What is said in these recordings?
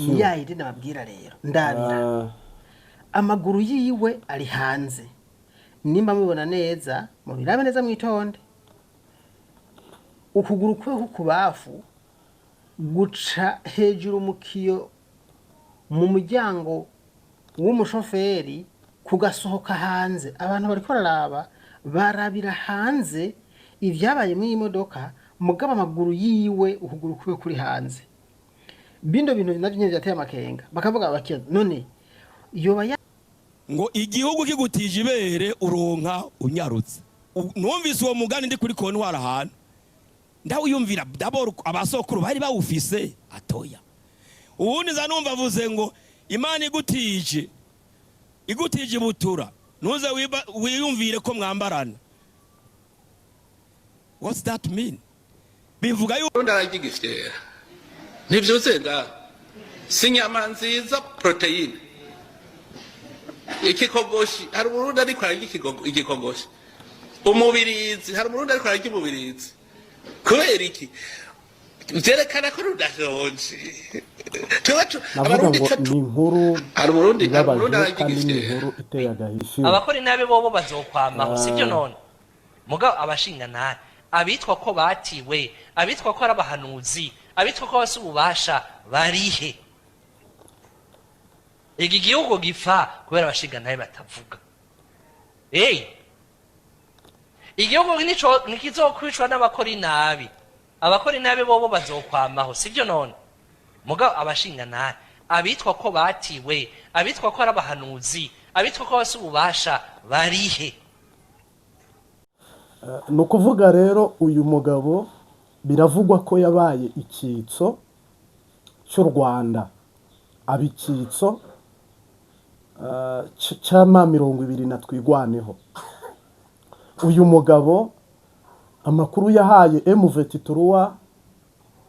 yayindi nababwira rero ndabira amaguru yiwe ari hanze nimba mubona neza mubirabe neza mwitonde ukuguru kwe kukubafu guca hejuru mu kiyo mu muryango w'umushoferi kugasohoka hanze abantu bari bararaba barabira hanze ibyabaye mu imodoka mugaba amaguru yiwe ukuguru kwe kuri hanze bindo bintu navyo byateye amakenga bakavuga bakiya none yoba ngo igihugu kigutije ibere uronka unyarutse numvise uwo mugani ndi kuri kontwara ahantu ndawuyumvira daboro abasokuru bari bawufise atoya ubundi za numva avuze ngo imana igutije butura nuze wiyumvire ko mwambarana. What's that mean? Bivuga yuko ndaragigifyera nivyo zenga sinyama nziza protein ikikogoshi hari urundi ariko igikogoshi umubirizi hari urundi ariko igumubirizi kubera iki vyerekana ko rudashonje navuga ngo ni inkuru hari urundi kandi ni inkuru iteye agahishi abakora inabe bobo bazokwamaho sivyo none mugabo abashinga nabi abitwa ko batiwe abitwa ko arabahanuzi abitwa ko basi ububasha barihe iki gihugu gipfa kubera abashinga nabi batavuga igihugu nikizokwicwa n'abakora inabi abakora inabi bobo bazokwamaho sivyo none mugabo abashinga nabi abitwa ko batiwe abitwa ko arabahanuzi abitwa ko basi ububasha barihe. ni ukuvuga rero uyu mugabo biravugwa ko yabaye icyitso cy'u Rwanda aba icyitso cy'ama 20 na twigwaneho. Uyu mugabo amakuru yahaye M23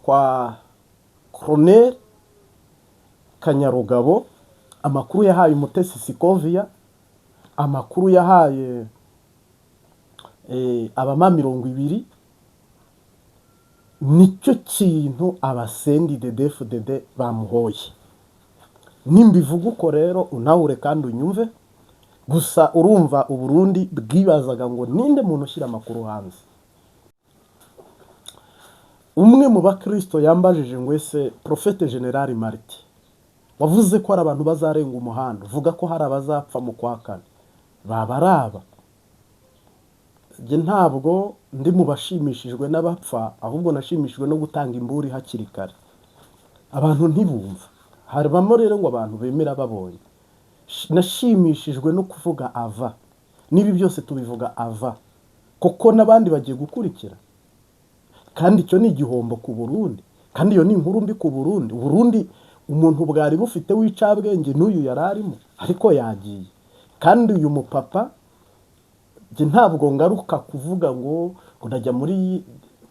kwa Colonel Kanyarugabo, amakuru yahaye Mutesi Sikovia, amakuru yahaye abama 20 nicyo kintu abasendi DDFDD bamuhoye. Nimbivuga uko rero unawure kandi unyumve, gusa urumva Uburundi bwibazaga ngo ninde muntu ushyira amakuru hanze. Umwe mu bakristo yambajije ngo ese Prophète General Marti wavuze ko hari abantu bazarenga umuhanda, vuga ko hari abazapfa mu kwa kane, babaraba. Je ntabwo ndi mu bashimishijwe n'abapfa, ahubwo nashimishijwe no gutanga imburi hakiri kare. Abantu ntibumva, haribamo rero ngo abantu bemera babonye. Nashimishijwe no kuvuga ava, nibi byose tubivuga ava, koko nabandi bagiye gukurikira. Kandi icyo ni igihombo ku Burundi, kandi iyo ni inkuru mbi ku Burundi. Burundi umuntu bwari bufite wicabwenge n'uyu yararimo, ariko yagiye. Kandi uyu mupapa je ntabwo ngaruka kuvuga ngo ndajya muri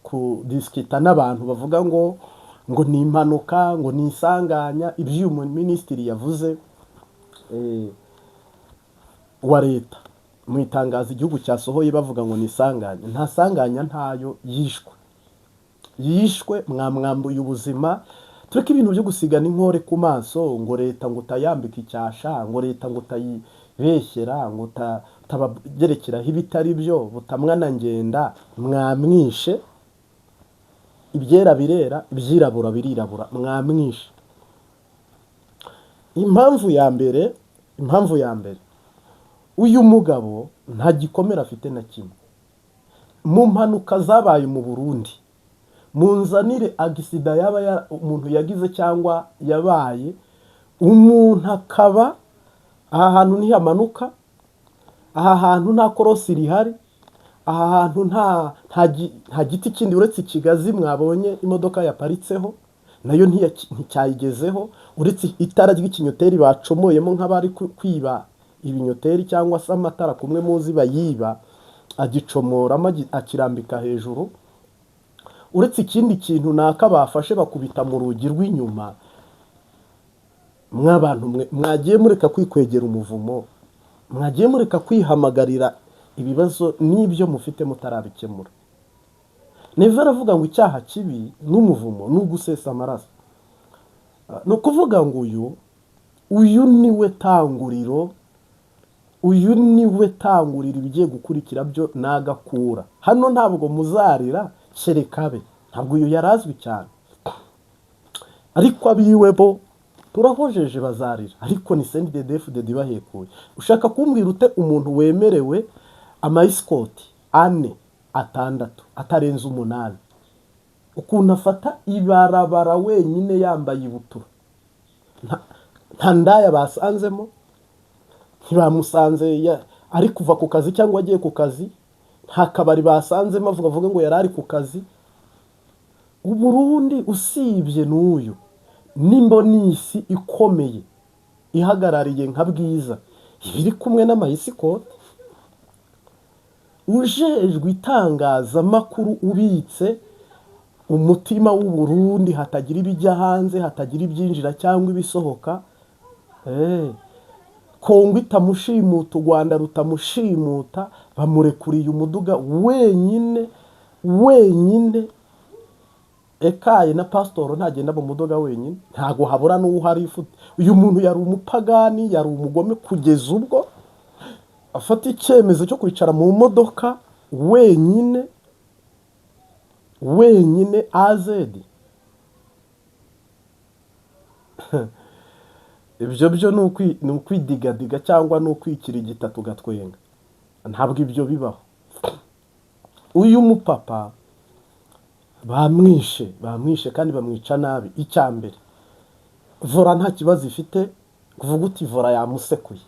ku diskita n'abantu bavuga ngo ni impanuka, ngo ni isanganya. Ibyo uyu ministiri yavuze wa leta mu itangazo igihugu cyasohoye bavuga ngo ni isanganya, nta sanganya ntayo, yishwe mwamwambuye ubuzima. Tureke ibintu byo gusigana inkore ku maso, ngo leta ngo utayambika icyasha, ngo leta ngo utayibeshyera, ngo tabagerekeraho ibitari byo, butamwana ngenda. Mwamwishe, ibyera birera, ibyirabura birirabura, mwamwishe. Impamvu ya mbere uyu mugabo nta gikomera afite na kimwe. Mu mpanuka zabaye mu Burundi, munzanire agisida yaba umuntu yagize cyangwa yabaye, umuntu akaba aha hantu ntihamanuka, aha hantu nta korosi rihari, aha hantu nta giti kindi uretse ikigazi mwabonye imodoka yaparitseho, nayo nticyayigezeho, uretse itara ry'ikinyoteri bacomoyemo nk'abari kwiba ibinyoteri cyangwa se amatara kumwe muzi bayiba, agicomoramo akirambika hejuru. Uretse ikindi kintu naka bafashe bakubita mu rugi rw'inyuma. Mwabantu mwagiye mureka kwikwegera umuvumo, mwagiye mureka kwihamagarira ibibazo n'ibyo mufite mutarabikemura. Neva aravuga ngo icyaha kibi n'umuvumo n'ugusesa amaraso. ni ukuvuga ngo uyu niwe tanguriro, uyu niwe tanguriro ibigiye gukurikira byo nagakura. Hano ntabwo muzarira sherekabe, ntabwo uyu yarazwi cyane, ariko abiwe bo turahojeje bazarira, ariko ni CNDD-FDD bahekuye. Ushaka kumbwira ute umuntu wemerewe amayisikoti 4, 6 atarenze 8, ukuntu afata ibarabara wenyine yambaye ibutura, nta ndaya basanzemo, ntibamusanze ari kuva ku kazi cyangwa agiye ku kazi, nta kabari basanzemo avuga ngo yari ari ku kazi. Uburundi usibye n'uyu n'imbonisi ikomeye ihagarariye nka Bwiza ibiri kumwe n'amayisikoti, ujejwe itangazamakuru ubitse umutima w'Uburundi, hatagira ibijya hanze, hatagira ibyinjira cyangwa ibisohoka. Kongo itamushimuta, u Rwanda rutamushimuta, bamurekuriye umuduga wenyine. Ekaye na pasitoro ntagenda mu mudoga wenyine, ntago habura n'uhari ifute. Uyu muntu yari umupagani, yari umugome, kugeza ubwo afata icyemezo cyo kwicara mu modoka wenyine azedi. Ibyo byo ni ukwidigadiga cyangwa ni ukwikirigita tugatwenga, ntabwo ibyo bibaho. Uyu mupapa bamwishe kandi bamwica nabi. Icya mbere, vora nta kibazo ifite, kuvuga uti vora yamusekuye,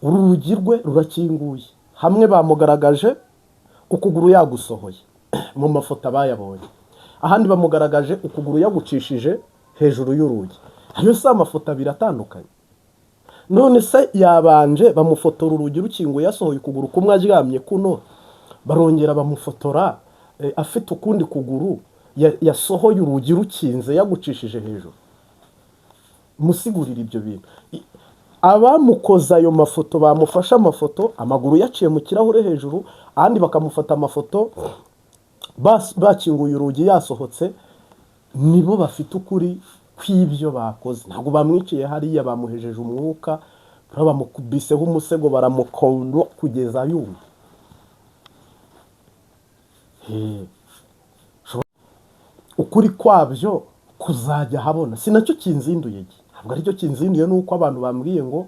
urugi rwe rurakinguye, hamwe bamugaragaje ukuguru yagusohoye mu mafoto bayabonye, ahandi bamugaragaje ukuguru yagucishije hejuru y'urugi. Ayo si amafoto abiri atandukanye. None se yabanje bamufotora urugi rukinguye yasohoye ukuguru kumwe aryamye kuno, barongera bamufotora afite ukundi kuguru yasohoye urugi rukinze yagucishije hejuru. Musigurira ibyo bintu. Abamukoza ayo mafoto bamufasha amafoto, amaguru yaciye mu kirahure hejuru, ahandi bakamufata amafoto bakinguye urugi yasohotse, nibo bafite ukuri kw'ibyo bakoze. Ntabwo bamwiciye hariya, bamuhejeje umwuka, bamukubiseho umusego, baramukondo kugeza yumva. Ukuri kwabyo kuzajya habona, sinacyo kinzinduye. Ntabwo aricyo kinzinduye, nuko abantu bambwiye ngo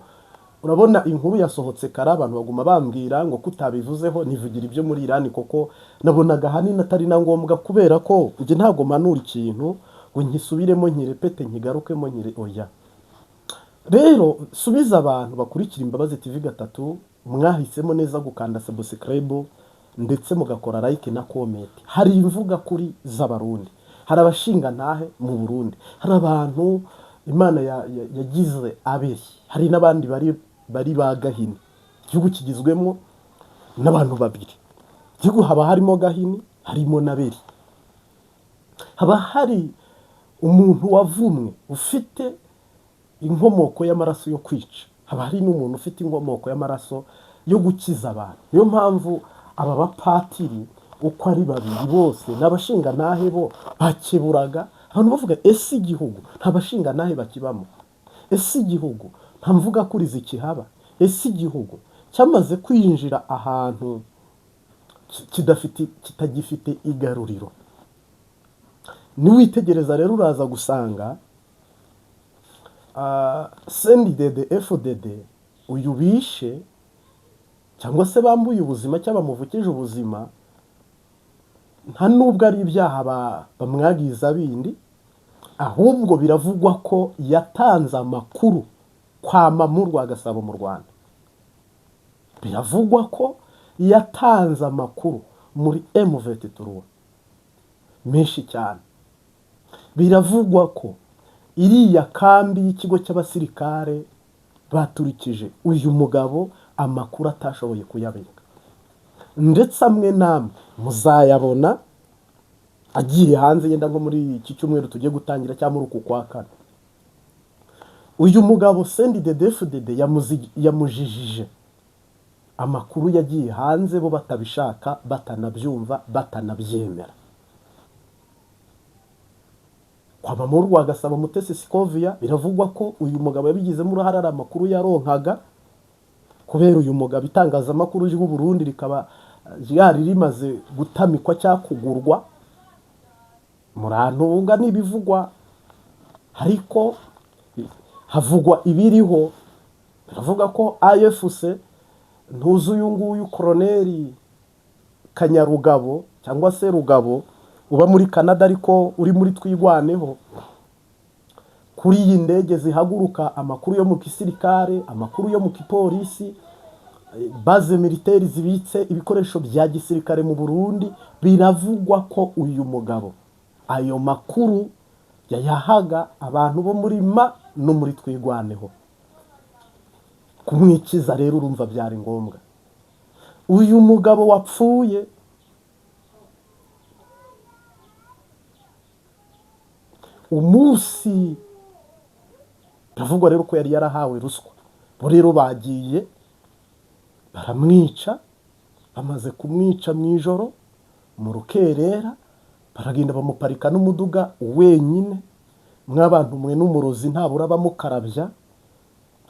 urabona inkuru yasohotse kare, abantu baguma bambwira ngo kutabivuzeho nivugira ibyo muri Irani, koko nabonaga hanini atari na ngombwa, kubera ko njye ntabwo manura ikintu ngo nkisubiremo nkirepete nkigarukemo oya. Rero subiza abantu bakurikira Imbabazi TV 3, mwahisemo neza gukanda subscribe ndetse mugakora like na comment. Hari imvuga kuri z'abarundi, hari abashinga ntahe mu Burundi, hari abantu Imana yagize aberi, hari n'abandi bari ba Gahini. Igihugu kigizwemo n'abantu babiri. Igihugu haba harimo Gahini, harimo n'aberi. Haba hari umuntu wavumwe ufite inkomoko y'amaraso yo kwica, haba hari n'umuntu ufite inkomoko y'amaraso yo gukiza abantu. Niyo mpamvu aba bapatiri uko ari babiri bose n'abashinga ntahe bo bakeburaga abantu bavuga, ese igihugu nta bashinga ntahe bakibamo? Ese igihugu nta mvuga kuri zikihaba? Ese igihugu cyamaze kwinjira ahantu kitagifite igaruriro? Niwitegereza rero uraza gusanga CNDD-FDD uyu bishe cyangwa se bambuye ubuzima cyangwa bamuvukije ubuzima, nta nubwo ari ibyaha bamwagiza bindi, ahubwo biravugwa ko yatanze amakuru kwa Mamu Rwagasabo mu Rwanda. Biravugwa ko yatanze amakuru muri M23 menshi cyane. Biravugwa ko iriya kambi y'ikigo cy'abasirikare baturikije uyu mugabo amakuru atashoboye kuyabika, ndetse amwe namwe muzayabona agiye hanze, yenda nko muri iki cyumweru tugiye gutangira cyangwa muri uku kwa kane. Uyu mugabo CNDD-FDD yamujijije amakuru yagiye hanze, bo batabishaka, batanabyumva, batanabyemera. kwa mama w'u Rwagasabo Mutesi Scovia biravugwa ko uyu mugabo yabigizemo uruhare, ari amakuru yaronkaga kubera uyu mugabo itangazamakuru ry'u Burundi rikaba ryari rimaze gutamikwa cyangwa kugurwa. Murantunga n'ibivugwa, ariko havugwa ibiriho. Biravuga ko AFC ntuzi uyu nguyu Koloneli Kanyarugabo cyangwa se Rugabo uba muri Canada ariko uri muri Twigwaneho, kuri iyi ndege zihaguruka amakuru yo mu gisirikare, amakuru yo mu kipolisi, base militaire zibitse ibikoresho bya gisirikare mu Burundi, biravugwa ko uyu mugabo ayo makuru yayahaga abantu bo muri ma no muri Twigwaneho. Kumwikiza rero urumva byari ngombwa. Uyu mugabo wapfuye umunsi biravugwa rero ko yari yarahawe ruswa, bo rero bagiye baramwica. Bamaze kumwica mu ijoro mu rukerera, baragenda bamuparika n'umuduga wenyine. Mw'abantu mwe n'umurozi ntabura bamukarabya,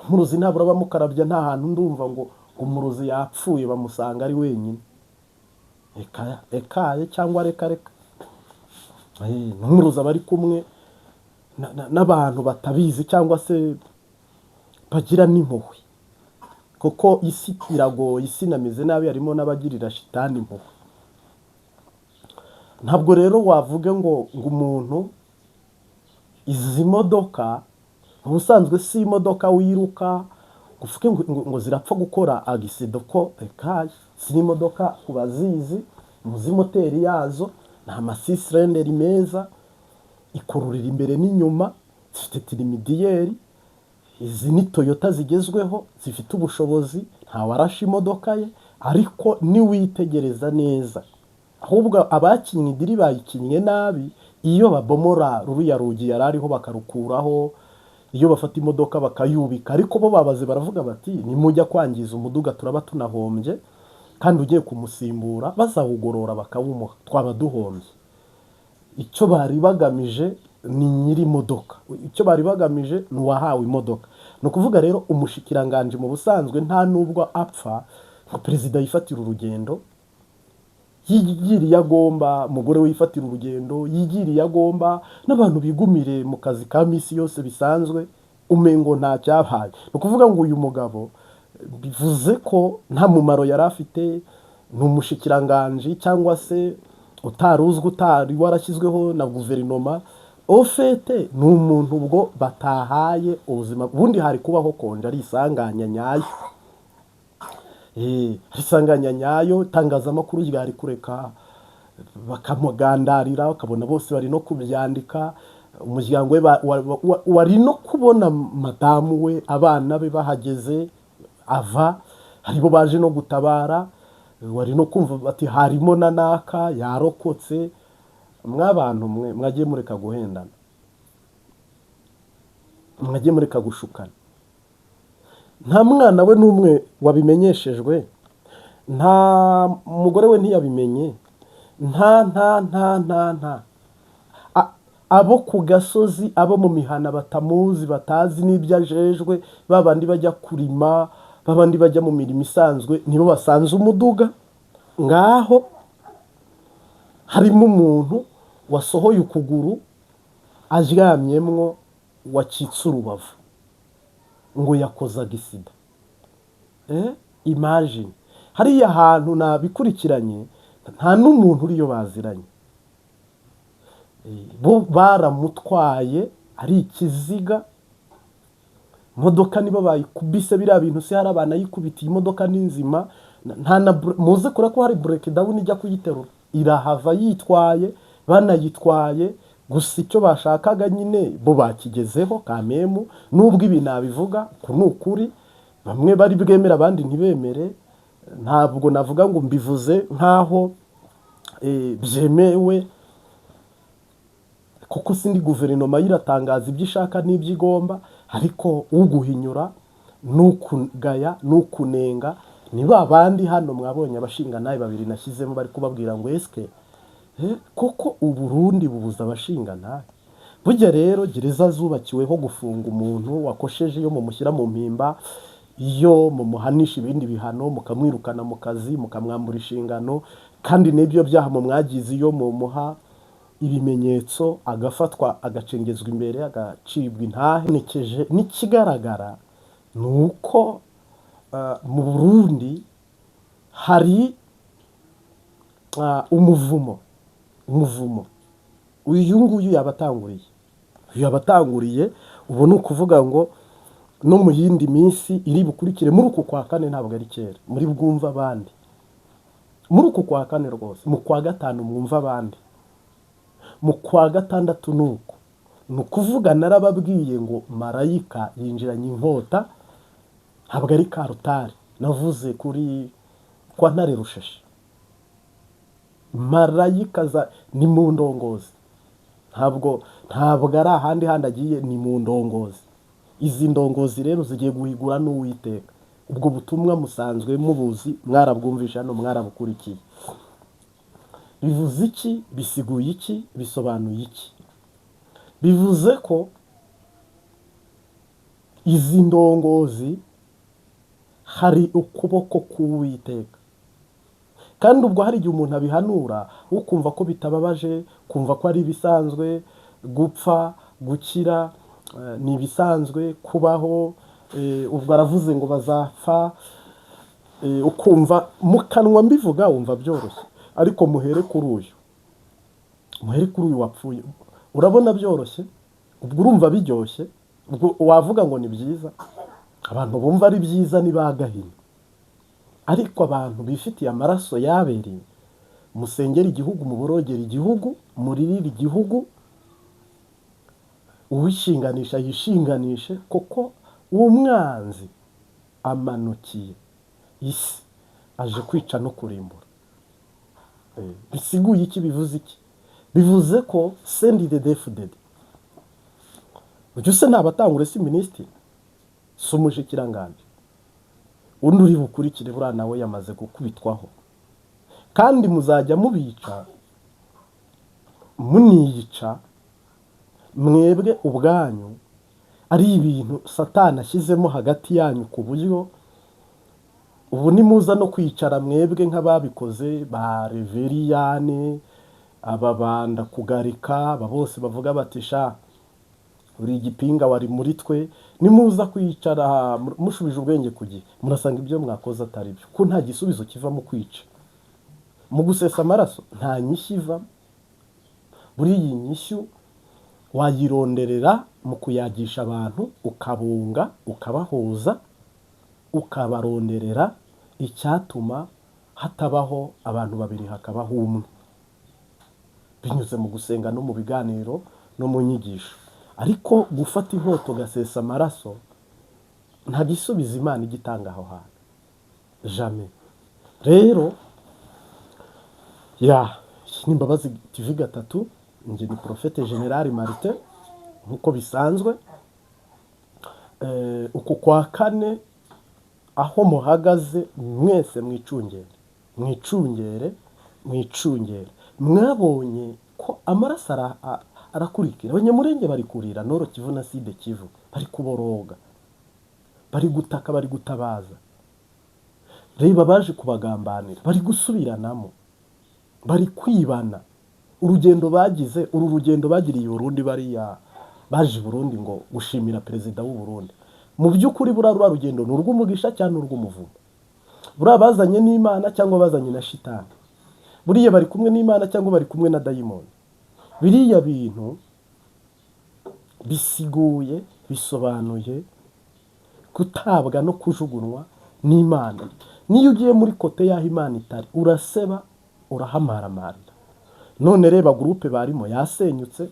umurozi ntabura bamukarabya. Nta hantu ndumva ngo umurozi yapfuye bamusanga ari wenyine. Ekaye cyangwa reka n'umurozi aba ari kumwe n'abantu batabizi cyangwa se bagira n'impuhwe, kuko isi iragoye, isi inameze nabi, harimo n'abagirira shitani impuhwe. Ntabwo rero wavuge ngo umuntu, izi modoka ubusanzwe si imodoka wiruka uvuge ngo zirapfa gukora agisida, ko ekaye si imodoka kubazizi muzi moteri yazo ni amasisirenderi meza, ikururira imbere n'inyuma, zifite tirimidiyeri. Izi ni Toyota zigezweho zifite ubushobozi, nta warashe imodoka ye. Ariko niwitegereza neza, ahubwo abakinnye idiri bayikinnye nabi. Iyo babomora ruriya rugi yarariho bakarukuraho, iyo bafata imodoka bakayubika, ariko bo babaze baravuga bati nimujya kwangiza umuduga turaba tunahombye, kandi ugiye kumusimbura bazawugorora bakawumuha, twaba duhombye. Icyo bari bagamije ni nyiri imodoka, icyo bari bagamije ni uwahawe imodoka. Ni ukuvuga rero umushikiranganje mu busanzwe nta nubwo apfa ngo perezida yifatira urugendo, yigiriye agomba, umugore we yifatira urugendo, yigiriye agomba, n'abantu bigumire mu kazi ka misi yose bisanzwe, umengo nta cyabaye. Ni ukuvuga ngo uyu mugabo bivuze ko nta mumaro yari afite. Ni umushikiranganje cyangwa se utaruzwe, utari warashyizweho na guverinoma. Ofete ni umuntu ubwo batahaye ubuzima. Ubundi hari kubaho konje, ari isanganya nyayo, risanganya nyayo. Itangazamakuru ryari kureka bakamugandarira, bakabona bose bari no kubyandika. Umuryango we wari no kubona madamu we, abana be bahageze ava, haribo baje no gutabara. Wari no kumva bati harimo na naka yarokotse. Mw'abantu mwe mwagiye mureka guhendana, mwagiye mureka gushukana. Nta mwana we n'umwe wabimenyeshejwe, nta mugore we ntiyabimenye, nta abo ku gasozi, abo mu mihana batamuzi, batazi n'ibyo ajejwe, babandi bajya kurima, babandi bajya mu mirimo isanzwe, nibo basanze umuduga ngaho harimo umuntu wasohoye ukuguru aryamyemwo, wacitse urubavu, ngo yakozaga isida. Imagine hariya hantu nabikurikiranye, nta n'umuntu uriyo baziranye. Bo baramutwaye ari ikiziga, imodoka nibo bayikubise. Biriya bintu se hari abana yikubitiye, imodoka ni nzima, muze kure ko hari breakdown ijya kuyiterura, irahava yitwaye, banayitwaye. Gusa icyo bashakaga nyine bo bakigezeho kamemu. Nubwo ibi nabivuga ko ni ukuri, bamwe bari bwemera abandi ntibemere. Ntabwo navuga ngo mbivuze nkaho byemewe, kuko sindi guverinoma yiratangaza ibyo ishaka n'ibyo igomba. Ariko uguhinyura n'ukugaya n'ukunenga ni babandi hano mwabonye abashinga naye babiri nashyizemo bari kubabwira ngo eske koko Uburundi bubuza abashinga naye, burya rero gereza zubakiweho gufunga umuntu wakosheje iyo mumushyira mu mpimba, iyo mumuhanisha ibindi bihano mukamwirukana mu kazi mukamwambura inshingano, kandi n'ibyo byaha mu mwagize iyo mumuha ibimenyetso agafatwa agacengezwa imbere agacibwa intahe. N'ikigaragara ni uko mu Burundi hari umuvumo uyu nguyu yabatanguriye ubu ni ukuvuga ngo no mu yindi minsi iri bukurikire muri uku kwa kane, ntabwo ari kera muri bwumva abandi, muri uku kwa kane rwose, mu kwa gatanu mwumva abandi, mu kwa gatandatu nuko ni ukuvuga narababwiye ngo marayika yinjiranye inkota, ntabwo ari Karutari, navuze kuri kwa Ntare Rushashi. Marayika ni mu ndongozi, ntabwo ari ahandi handi agiye, ni mu ndongozi. Izi ndongozi rero zigiye guhigura n'Uwiteka. Ubwo butumwa musanzwe mubuzi, mwarabwumvisha hano, mwarabukurikiye. Bivuze iki? Bisiguye iki? Bisobanuye iki? Bivuze ko izi ndongozi hari ukuboko k'Uwiteka, kandi ubwo hari igihe umuntu abihanura ukumva ko bitababaje, kumva ko ari ibisanzwe, gupfa gukira ni ibisanzwe, kubaho ubwo aravuze ngo bazapfa, ukumva mu kanwa mbivuga wumva byoroshye, ariko muhere kuri uyu wapfuye, urabona byoroshye? Ubwo urumva biryoshye? Ubwo wavuga ngo ni byiza? Abantu bumva ari byiza ni bagahina, ariko abantu bifitiye amaraso yabereye, musengera igihugu, muborogera igihugu, muririre igihugu, uwishinganisha yishinganishe, kuko umwanzi amanukiye isi aje kwica no kurimbura. Bisiguye iki? Bivuze iki? Bivuze ko sendi de defudedi ujya use ntabatangure, si minisitiri, si umushikiranganje, undi uri bukurikire buriya nawe yamaze gukubitwaho, kandi muzajya mubica muniyica mwebwe ubwanyu, ari ibintu Satani ashyizemo hagati yanyu, ku buryo ubu nimuza no kwicara mwebwe nk'ababikoze ba Reveriyane, ababanda kugarika, aba bose bavuga bati sha uri igipinga wari muri twe, nimuza kwicara mushubije ubwenge ku gihe, murasanga ibyo mwakoze atari byo, ko nta gisubizo kiva mu kwica, mu gusesa amaraso nta nyishyu iva. Buri iyi nyishyu wayironderera mu kuyagisha abantu, ukabunga, ukabahuza, ukabaronderera icyatuma hatabaho abantu babiri hakabaho umwe, binyuze mu gusenga no mu biganiro no mu nyigisho. Ariko gufata inkota ugasesa amaraso nta gisubizo Imana igitanga aho hantu, jamais. Rero ni Mbabazi TV gatatu, njye ni Prophète General Martin nk'uko bisanzwe. Uku kwa kane aho muhagaze mwese mwicungere, mwabonye ko amaraso arakurikira, abanyamurenge bari kurira, Nord Kivu na Sud Kivu bari kuboroga, bari gutaka, bari gutabaza. Reba baje kubagambanira, bari gusubiranamo, bari kwibana. Urugendo bagize, uru rugendo bagiriye Burundi, bariya baje Burundi ngo gushimira perezida w'u Burundi. Mu by'ukuri buriya rugendo ni urw'umugisha cyangwa urw'umuvumo? Buriya bazanye n'Imana cyangwa bazanye na shitani? Buriya bari kumwe n'Imana cyangwa bari kumwe na dayimoni? Biriya bintu bisiguye, bisobanuye gutabwa no kujugunwa n'Imana. Niyo ugiye muri kote y'aho Imana itari, uraseba, urahamaramara. None reba groupe barimo yasenyutse,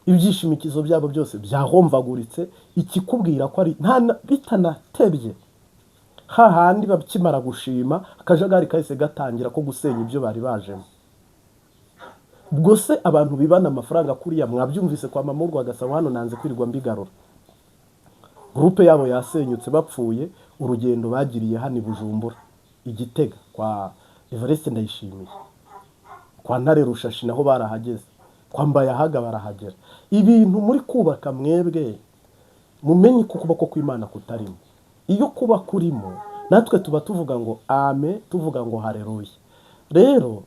ibyishimikizo byabo byose byahomvaguritse, ikikubwira ko ari bitanatebye, hahandi bakimara gushima akajagari kahise gatangira ko gusenya ibyo bari bajemo. Ubwo se abantu bibana amafaranga kuriya, mwabyumvise kwa Mamurwa agasaba hano, nanze kwirirwa mbigarura. Groupe yabo yasenyutse bapfuye, urugendo bagiriye hano i Bujumbura, Igitega kwa Evariste Ndayishimiye, kwa Ntare Rushashi naho barahageze, kwambaye ahaga barahagera. Ibintu muri kubaka mwebwe mumenye ko ukuboko kw'Imana kutarimo. Iyo kuba kurimo natwe tuba tuvuga ngo ame, tuvuga ngo haleluya. Rero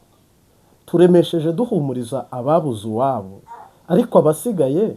turemesheje duhumuriza ababuze uwabo, ariko abasigaye